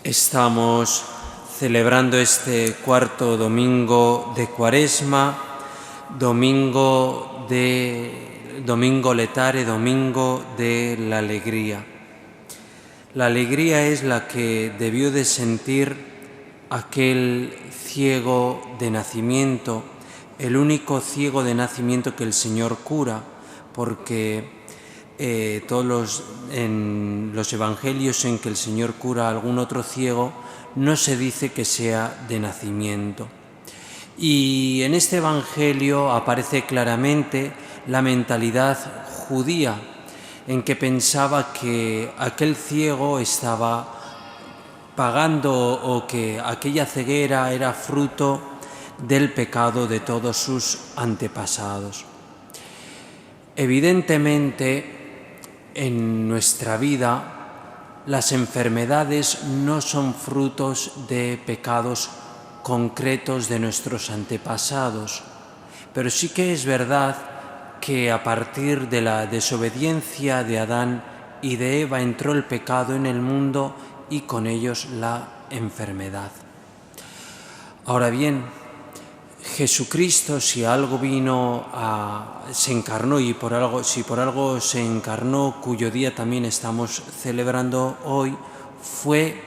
Estamos celebrando este cuarto domingo de Cuaresma, domingo letare, domingo de la alegría. La alegría es la que debió de sentir aquel ciego de nacimiento, el único ciego de nacimiento que el Señor cura, porque en los evangelios en que el Señor cura a algún otro ciego, no se dice que sea de nacimiento. Y en este evangelio aparece claramente la mentalidad judía, en que pensaba que aquel ciego estaba pagando o que aquella ceguera era fruto del pecado de todos sus antepasados. Evidentemente, en nuestra vida, las enfermedades no son frutos de pecados concretos de nuestros antepasados, pero sí que es verdad que a partir de la desobediencia de Adán y de Eva entró el pecado en el mundo y con ellos la enfermedad. Ahora bien, Jesucristo, si algo se encarnó y si por algo se encarnó, cuyo día también estamos celebrando hoy, fue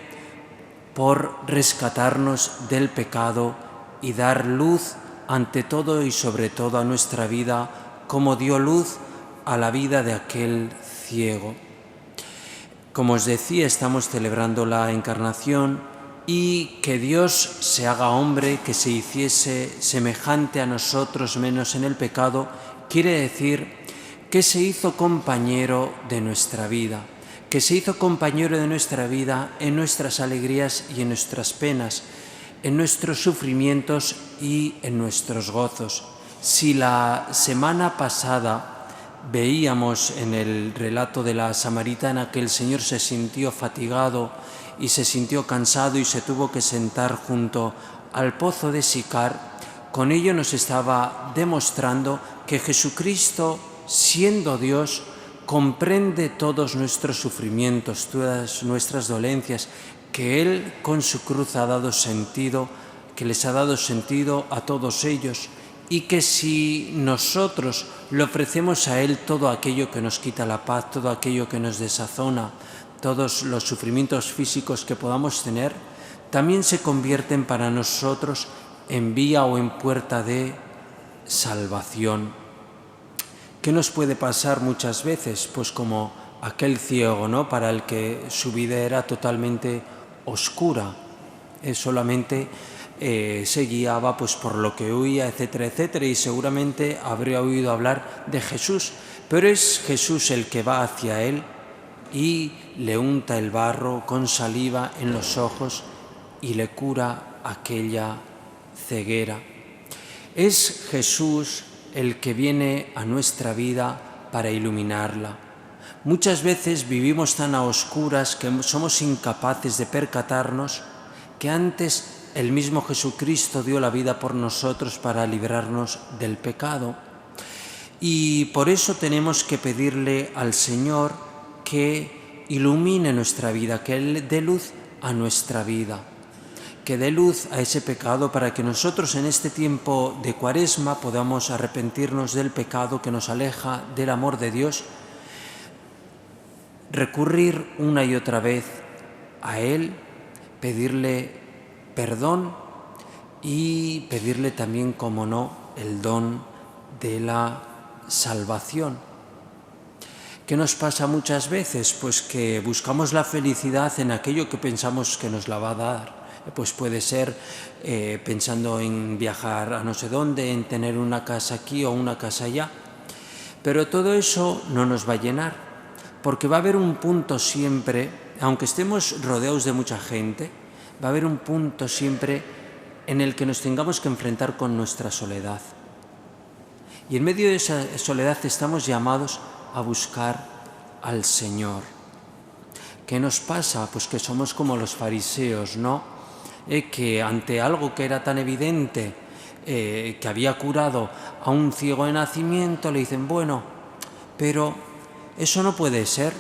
por rescatarnos del pecado y dar luz ante todo y sobre todo a nuestra vida, como dio luz a la vida de aquel ciego. Como os decía, estamos celebrando la encarnación y que Dios se haga hombre, que se hiciese semejante a nosotros menos en el pecado, quiere decir que se hizo compañero de nuestra vida, que se hizo compañero de nuestra vida en nuestras alegrías y en nuestras penas, en nuestros sufrimientos y en nuestros gozos. Si la semana pasada veíamos en el relato de la samaritana que el Señor se sintió fatigado y se sintió cansado y se tuvo que sentar junto al pozo de Sicar, con ello nos estaba demostrando que Jesucristo, siendo Dios, comprende todos nuestros sufrimientos, todas nuestras dolencias, que Él con su cruz ha dado sentido, que les ha dado sentido a todos ellos, y que si nosotros le ofrecemos a Él todo aquello que nos quita la paz, todo aquello que nos desazona, todos los sufrimientos físicos que podamos tener, también se convierten para nosotros en vía o en puerta de salvación. ¿Qué nos puede pasar muchas veces? Pues como aquel ciego, ¿no?, para el que su vida era totalmente oscura, solamente se guiaba pues por lo que oía, etcétera, etcétera, y seguramente habría oído hablar de Jesús, pero es Jesús el que va hacia él y le unta el barro con saliva en los ojos y le cura aquella ceguera. Es Jesús el que viene a nuestra vida para iluminarla. Muchas veces vivimos tan a oscuras que somos incapaces de percatarnos que antes el mismo Jesucristo dio la vida por nosotros para librarnos del pecado. Y por eso tenemos que pedirle al Señor que ilumine nuestra vida, que Él dé luz a nuestra vida, que dé luz a ese pecado para que nosotros en este tiempo de Cuaresma podamos arrepentirnos del pecado que nos aleja del amor de Dios, recurrir una y otra vez a Él, pedirle perdón y pedirle también, como no, el don de la salvación. ¿Qué nos pasa muchas veces? Pues que buscamos la felicidad en aquello que pensamos que nos la va a dar. Pues puede ser pensando en viajar a no sé dónde, en tener una casa aquí o una casa allá. Pero todo eso no nos va a llenar, porque va a haber un punto siempre, aunque estemos rodeados de mucha gente, va a haber un punto siempre en el que nos tengamos que enfrentar con nuestra soledad. Y en medio de esa soledad estamos llamados a buscar al Señor. ¿Qué nos pasa? Pues que somos como los fariseos, ¿no? Que ante algo que era tan evidente, que había curado a un ciego de nacimiento, le dicen, bueno, pero eso no puede ser.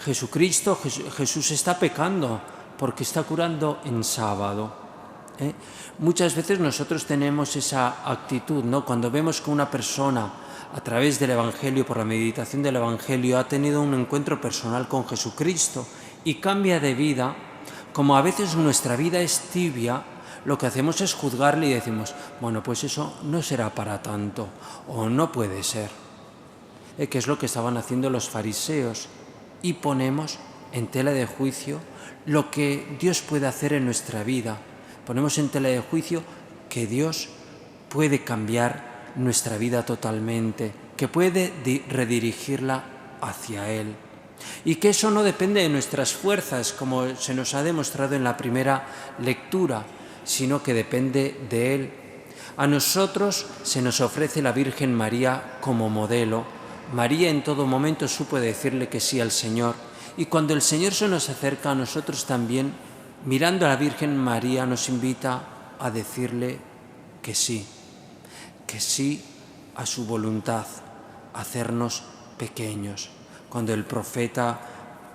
Jesús está pecando. porque está curando en sábado. Muchas veces nosotros tenemos esa actitud, ¿no? Cuando vemos que una persona, a través del Evangelio, por la meditación del Evangelio, ha tenido un encuentro personal con Jesucristo y cambia de vida, como a veces nuestra vida es tibia, lo que hacemos es juzgarle y decimos, bueno, pues eso no será para tanto, o no puede ser. Que es lo que estaban haciendo los fariseos, y ponemos en tela de juicio lo que Dios puede hacer en nuestra vida. Ponemos en tela de juicio que Dios puede cambiar nuestra vida totalmente, que puede redirigirla hacia Él. Y que eso no depende de nuestras fuerzas, como se nos ha demostrado en la primera lectura, sino que depende de Él. A nosotros se nos ofrece la Virgen María como modelo. María en todo momento supo decirle que sí al Señor. Y cuando el Señor se nos acerca a nosotros también, mirando a la Virgen María, nos invita a decirle que sí a su voluntad, a hacernos pequeños. Cuando el profeta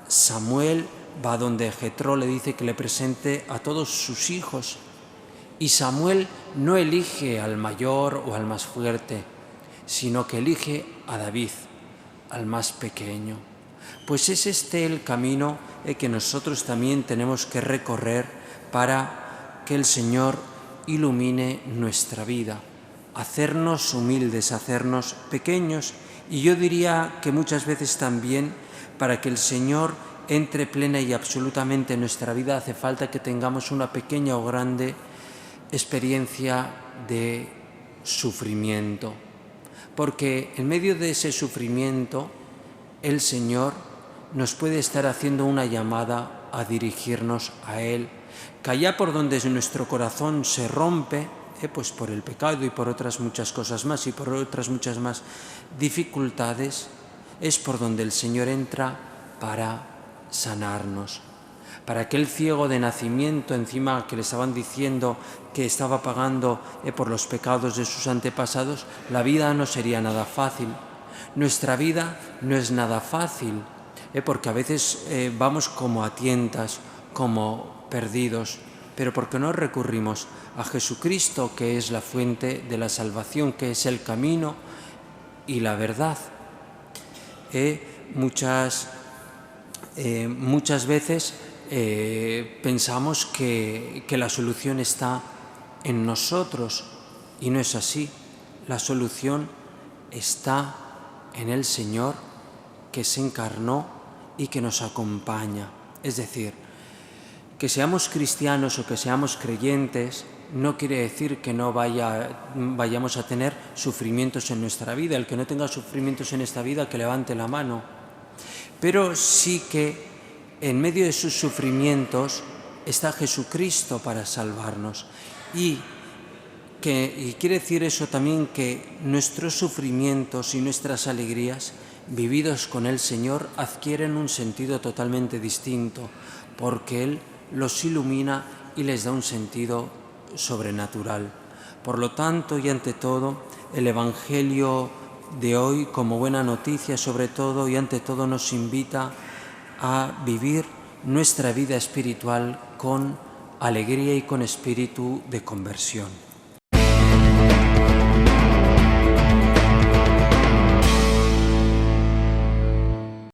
Samuel va donde Jetro, le dice que le presente a todos sus hijos, y Samuel no elige al mayor o al más fuerte, sino que elige a David, al más pequeño. Pues es este el camino que nosotros también tenemos que recorrer para que el Señor ilumine nuestra vida, hacernos humildes, hacernos pequeños, y yo diría que muchas veces también para que el Señor entre plena y absolutamente en nuestra vida hace falta que tengamos una pequeña o grande experiencia de sufrimiento, porque en medio de ese sufrimiento el Señor nos puede estar haciendo una llamada a dirigirnos a Él, que allá por donde nuestro corazón se rompe, pues por el pecado y por otras muchas cosas más y por otras muchas más dificultades, es por donde el Señor entra para sanarnos. Para aquel ciego de nacimiento, encima que le estaban diciendo que estaba pagando por los pecados de sus antepasados, la vida no sería nada fácil. Nuestra vida no es nada fácil, porque a veces vamos como a tientas, como perdidos, pero porque no recurrimos a Jesucristo, que es la fuente de la salvación, que es el camino y la verdad. Muchas veces pensamos que la solución está en nosotros, y no es así. La solución está en el Señor, que se encarnó y que nos acompaña. Es decir, que seamos cristianos o que seamos creyentes no quiere decir que no vayamos a tener sufrimientos en nuestra vida. El que no tenga sufrimientos en esta vida, que levante la mano. Pero sí que en medio de sus sufrimientos está Jesucristo para salvarnos. Y quiere decir eso también, que nuestros sufrimientos y nuestras alegrías vividos con el Señor adquieren un sentido totalmente distinto, porque Él los ilumina y les da un sentido sobrenatural. Por lo tanto, y ante todo, el Evangelio de hoy, como buena noticia sobre todo y ante todo, nos invita a vivir nuestra vida espiritual con alegría y con espíritu de conversión.